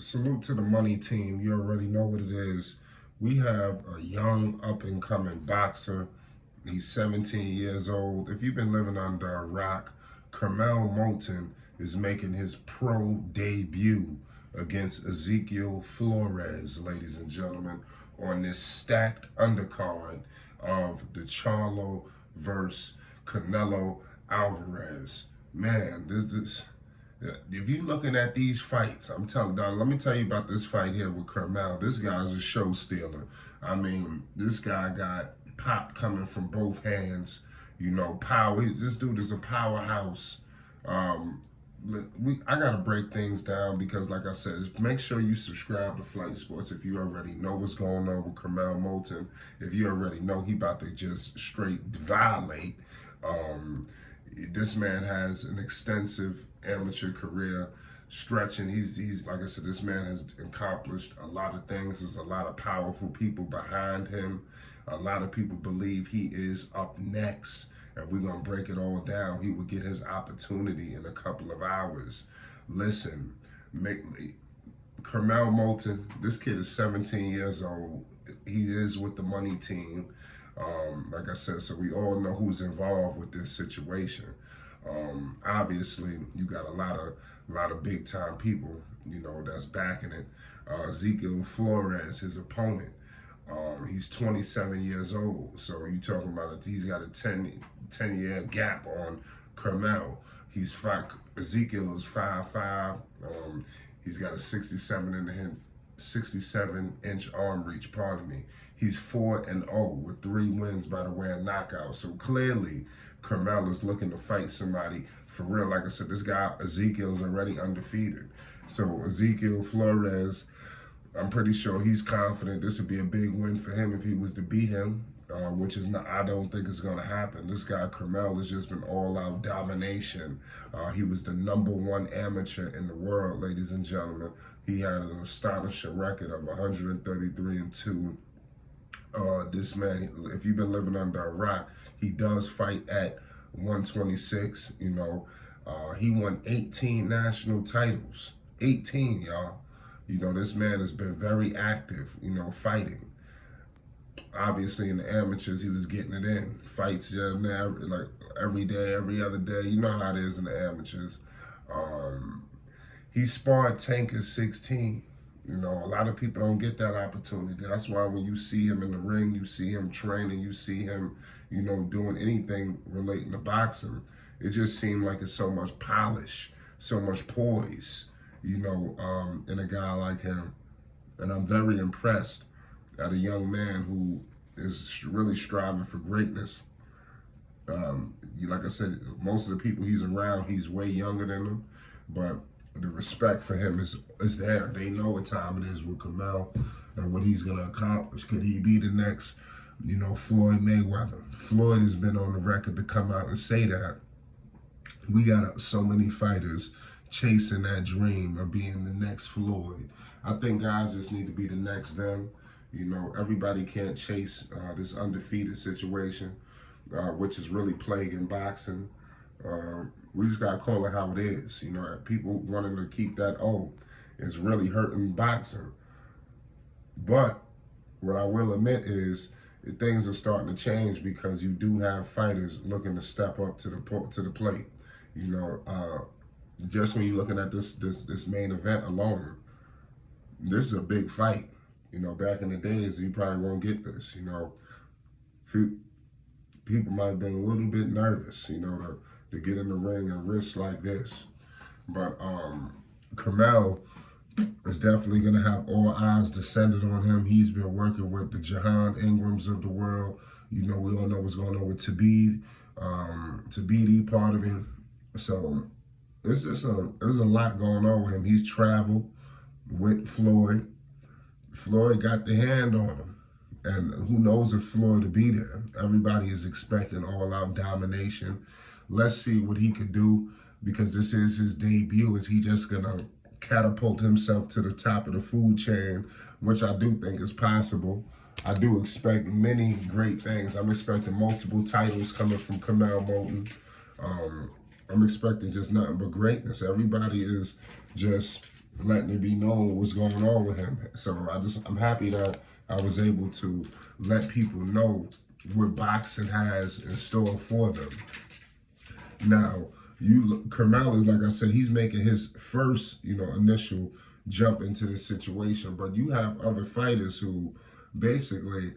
Salute to the money team. You already know what it is. We have a young, up and coming boxer. He's 17 years old. If you've been living under a rock, Curmel Moton is making his pro debut against Ezekiel Flores, ladies and gentlemen, on this stacked undercard of the Charlo versus Canelo Alvarez. Man, this if you looking at these fights, I'm telling you, let me tell you about this fight here with Curmel. This guy's a show stealer. I mean, this guy got pop coming from both hands. You know, power. This dude is a powerhouse. Um, I gotta break things down because, like I said, make sure you subscribe to Flight Sports if you already know what's going on with Curmel Moton. If you already know he about to just straight violate. Um, this man has an extensive amateur career stretching. He's like I said, this man has accomplished a lot of things. There's a lot of powerful people behind him. A lot of people believe he is up next, and we're gonna break it all down. He will get his opportunity in a couple of hours. Listen, Curmel Moton, this kid is 17 years old. He is with the money team. Like I said, so we all know who's involved with this situation. Obviously, you got a lot of big time people, you know, that's backing it. Ezekiel Flores, his opponent, he's 27 years old. So you talking about he's got a 10-year gap on Curmel. Ezekiel is 5'5". He's got a 67-inch arm reach, pardon me. He's 4-0 with 3 wins by the way of knockout. So clearly, Curmel is looking to fight somebody for real. Like I said, this guy, Ezekiel, is already undefeated. So Ezekiel Flores, I'm pretty sure he's confident this would be a big win for him if he was to beat him, which is not, I don't think it's going to happen. This guy, Curmel, has just been all-out domination. He was the #1 amateur in the world, ladies and gentlemen. He had an astonishing record of 133-2. This man, if you've been living under a rock, he does fight at 126. You know, he won 18 national titles. 18, y'all. You know, this man has been very active, you know, fighting. Obviously, in the amateurs, he was getting it in. Fights, like every day, every other day. You know how it is in the amateurs. He sparred Tank at 16. You know, a lot of people don't get that opportunity. That's why when you see him in the ring, you see him training, you see him, you know, doing anything relating to boxing, it just seemed like it's so much polish, so much poise, you know, in a guy like him. And I'm very impressed at a young man who is really striving for greatness. Like I said, most of the people he's around, he's way younger than them, but the respect for him is there. They know what time it is with Curmel and what he's gonna accomplish. Could he be the next, you know, Floyd Mayweather? Floyd has been on the record to come out and say that. We got so many fighters chasing that dream of being the next Floyd. I think guys just need to be the next them. You know, everybody can't chase this undefeated situation, which is really plaguing boxing. We just gotta call it how it is. You know, people wanting to keep that is really hurting boxing. But what I will admit is things are starting to change because you do have fighters looking to step up to the plate. You know, just when you're looking at this main event alone, this is a big fight. You know, back in the days, you probably won't get this. You know, people might have been a little bit nervous, you know, to get in the ring and risk like this. But Curmel is definitely going to have all eyes descended on him. He's been working with the Jahan Ingrams of the world. You know, we all know what's going on with Tabidi, part of him. So there's a lot going on with him. He's traveled with Floyd. Floyd got the hand on him. And who knows if Floyd will be there. Everybody is expecting all-out domination. Let's see what he could do because this is his debut. Is he just going to catapult himself to the top of the food chain, which I do think is possible. I do expect many great things. I'm expecting multiple titles coming from Curmel Moton. I'm expecting just nothing but greatness. Everybody is just letting it be known what's going on with him. So I'm happy that I was able to let people know what boxing has in store for them. Now, Curmel is, like I said, he's making his first, initial jump into this situation. But you have other fighters who basically,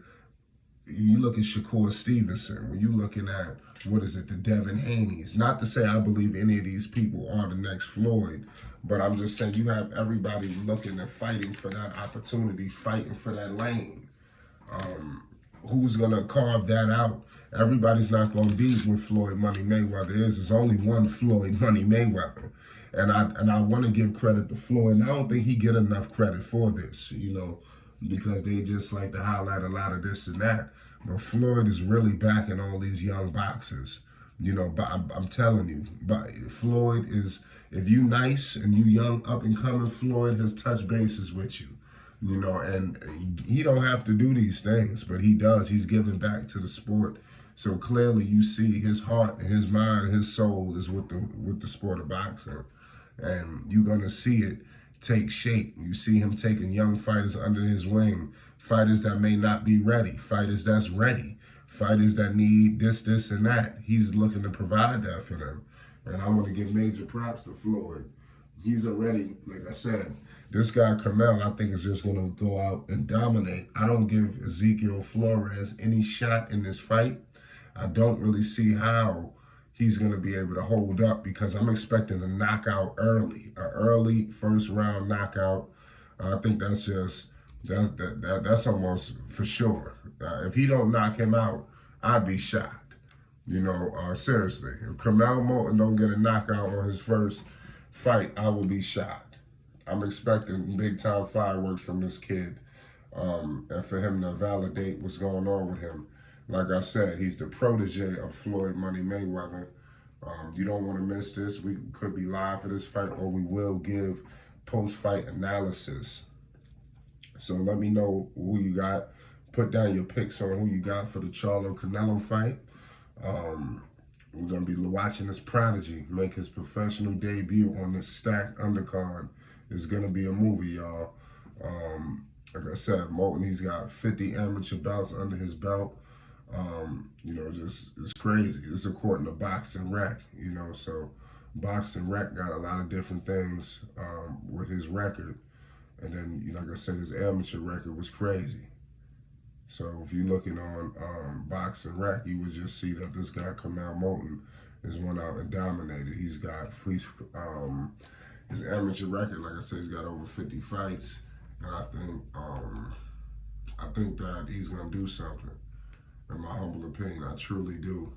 you look at Shakur Stevenson, when you're looking at, the Devin Haney's. Not to say I believe any of these people are the next Floyd, but I'm just saying you have everybody looking and fighting for that opportunity, fighting for that lane. Who's going to carve that out? Everybody's not going to be what Floyd Money Mayweather is. There's only one Floyd Money Mayweather. And I want to give credit to Floyd. And I don't think he get enough credit for this, because they just like to highlight a lot of this and that. But Floyd is really backing all these young boxers. But I'm telling you, but Floyd is, if you nice and you young, up and coming, Floyd has touched bases with you. And he don't have to do these things, but he does. He's giving back to the sport. So clearly you see his heart and his mind and his soul is with the sport of boxing. And you're going to see it take shape. You see him taking young fighters under his wing, fighters that may not be ready, fighters that's ready, fighters that need this, and that. He's looking to provide that for them. And I want to give major props to Floyd. He's already, like I said, this guy, Curmel, I think is just going to go out and dominate. I don't give Ezekiel Flores any shot in this fight. I don't really see how he's going to be able to hold up, because I'm expecting a knockout early, an early first round knockout. I think that's almost for sure. If he don't knock him out, I'd be shocked. Seriously, if Curmel Moton don't get a knockout on his first fight, I will be shocked. I'm expecting big time fireworks from this kid, and for him to validate what's going on with him. Like I said, he's the protege of Floyd Money Mayweather. You don't want to miss this. We could be live for this fight, or we will give post-fight analysis. So let me know who you got. Put down your picks on who you got for the Charlo Canelo fight. We're going to be watching this prodigy make his professional debut on this stacked undercard. It's going to be a movie, y'all. Like I said, Moton, he's got 50 amateur bouts under his belt. It's crazy. It's according to Boxing Rec, so Boxing Rec got a lot of different things with his record. And then, like I said, his amateur record was crazy. So if you're looking on Boxing Rec, you would just see that this guy, Curmel Moton, is went out and dominated. He's got his amateur record, like I said, he's got over 50 fights. And I think that he's going to do something. In my humble opinion, I truly do.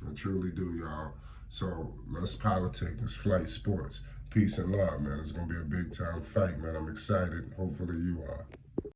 I truly do, y'all. So let's politic. Let's flight sports. Peace and love, man. It's going to be a big time fight, man. I'm excited. Hopefully you are.